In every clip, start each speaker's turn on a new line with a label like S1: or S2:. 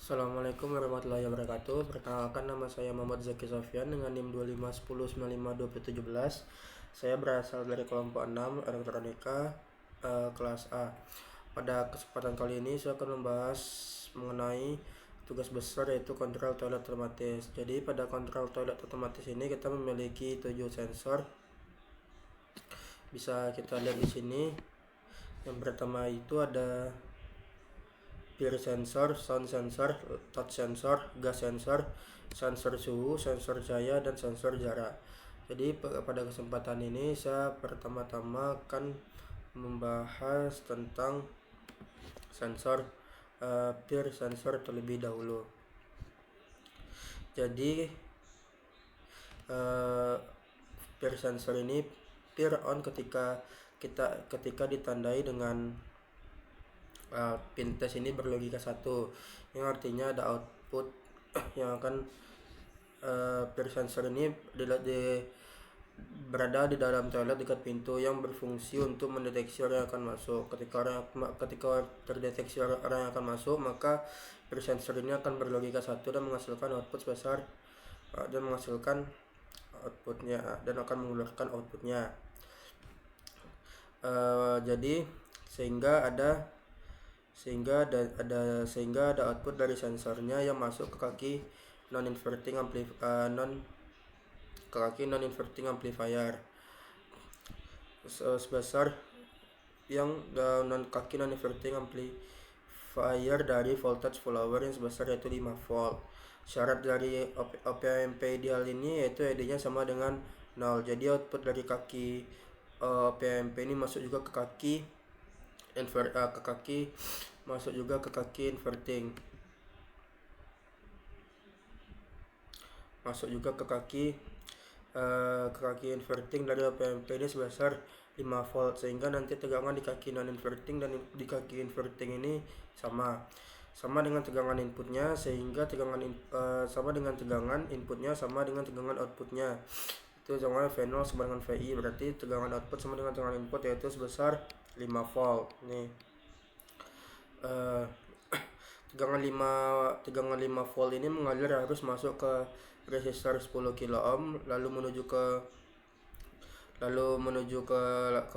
S1: Assalamualaikum warahmatullahi wabarakatuh. Perkenalkan, nama saya Muhammad Zaki Sofyan dengan NIM 2510952017. Saya berasal dari kelompok 6 elektronika kelas A. Pada kesempatan kali ini saya akan membahas mengenai tugas besar, yaitu kontrol toilet otomatis. Jadi pada kontrol toilet otomatis ini kita memiliki 7 sensor. Bisa kita lihat di sini. Yang pertama itu ada peer sensor, sound sensor, touch sensor, gas sensor, sensor suhu, sensor cahaya, dan sensor jarak. Jadi pada kesempatan ini saya pertama-tama akan membahas tentang sensor peer sensor terlebih dahulu. Jadi peer sensor ini peer on ketika ditandai dengan pin tes ini berlogika 1, yang artinya ada output yang akan peer sensor ini berada di dalam toilet dekat pintu yang berfungsi untuk mendeteksi orang yang akan masuk. Ketika terdeteksi orang yang akan masuk, maka peer sensor ini akan berlogika 1 dan menghasilkan output sebesar dan menghasilkan outputnya dan akan mengeluarkan outputnya. Jadi sehingga ada output dari sensornya yang masuk ke kaki non inverting amplifier sebesar yang kaki non inverting amplifier dari voltage follower yang sebesar yaitu 5 volt. Syarat dari OP-AMP ideal ini yaitu ED-nya sama dengan 0. Jadi output dari kaki OP-AMP ini masuk juga ke kaki inverting. Masuk juga ke kaki inverting dari OP-AMP ini sebesar 5 volt, sehingga nanti tegangan di kaki non inverting dan di kaki inverting ini sama dengan tegangan inputnya, sehingga sama dengan tegangan inputnya sama dengan tegangan outputnya. Itu sama V0 sama dengan VI, berarti tegangan output sama dengan tegangan input, yaitu sebesar 5 volt. Nih tegangan 5 volt ini mengalir arus masuk ke resistor 10 kilo ohm, lalu menuju ke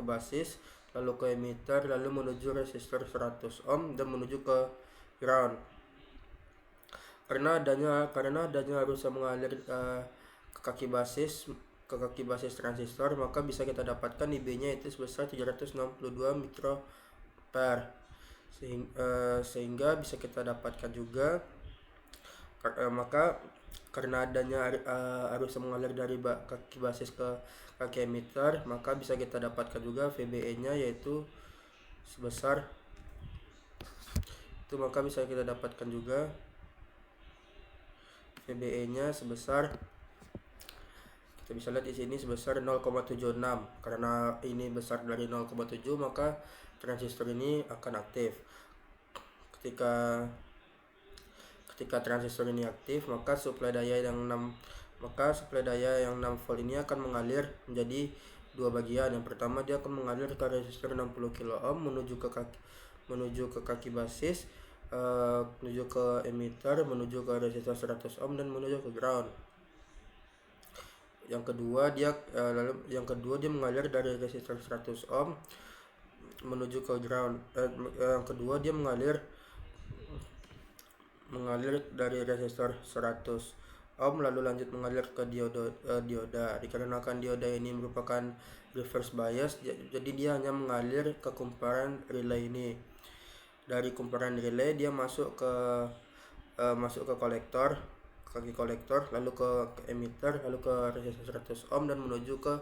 S1: basis, lalu ke emitter, lalu menuju resistor 100 ohm dan menuju ke ground. Karena adanya arus yang mengalir ke kaki basis transistor, maka bisa kita dapatkan IB-nya itu sebesar 362 mikroampere. Sehingga bisa kita dapatkan juga maka karena adanya arus yang mengalir dari kaki basis ke kaki emitter, maka bisa kita dapatkan juga VBE-nya yaitu sebesar itu, maka bisa kita dapatkan juga VBE-nya sebesar, kita bisa lihat di sini sebesar 0,76. Karena ini besar dari 0,7, maka transistor ini akan aktif. Ketika transistor ini aktif, maka suplai daya yang 6 volt ini akan mengalir menjadi dua bagian. Yang pertama, dia akan mengalir ke resistor 60 kilo ohm menuju ke kaki basis, menuju ke emitter, menuju ke resistor 100 ohm dan menuju ke ground. Yang kedua dia mengalir dari resistor 100 ohm menuju ke ground. Yang kedua dia mengalir dari resistor 100 ohm lalu lanjut mengalir ke dioda. Dikarenakan dioda ini merupakan reverse bias, jadi dia hanya mengalir ke kumparan relay ini. Dari kumparan relay dia masuk ke kaki kolektor, lalu ke emitter, lalu ke resistor 100 ohm dan menuju ke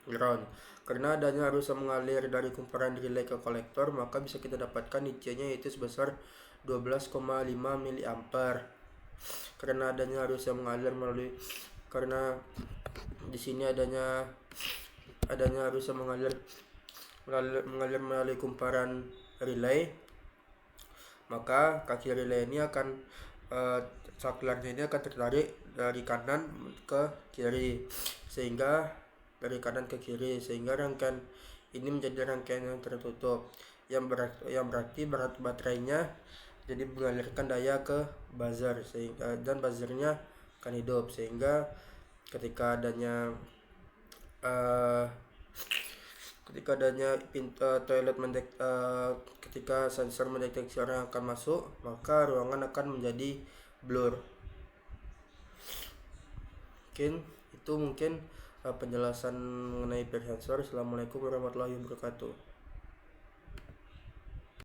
S1: ground. Karena adanya arus yang mengalir dari kumparan relay ke kolektor, maka bisa kita dapatkan IC-nya yaitu sebesar 12,5 mA. Karena adanya arus yang mengalir karena di sini adanya arus yang mengalir melalui kumparan relay, maka kaki relay ini akan saklarnya ini akan tertarik dari kanan ke kiri, sehingga rangkaian ini menjadi rangkaian yang tertutup, yang berarti berat baterainya jadi mengalirkan daya ke buzzer sehingga dan buzzernya akan hidup, sehingga ketika adanya uh, toilet ketika sensor mendeteksi orang yang akan masuk, maka ruangan akan menjadi blur. Mungkin penjelasan mengenai peer sensor. Assalamualaikum warahmatullahi wabarakatuh.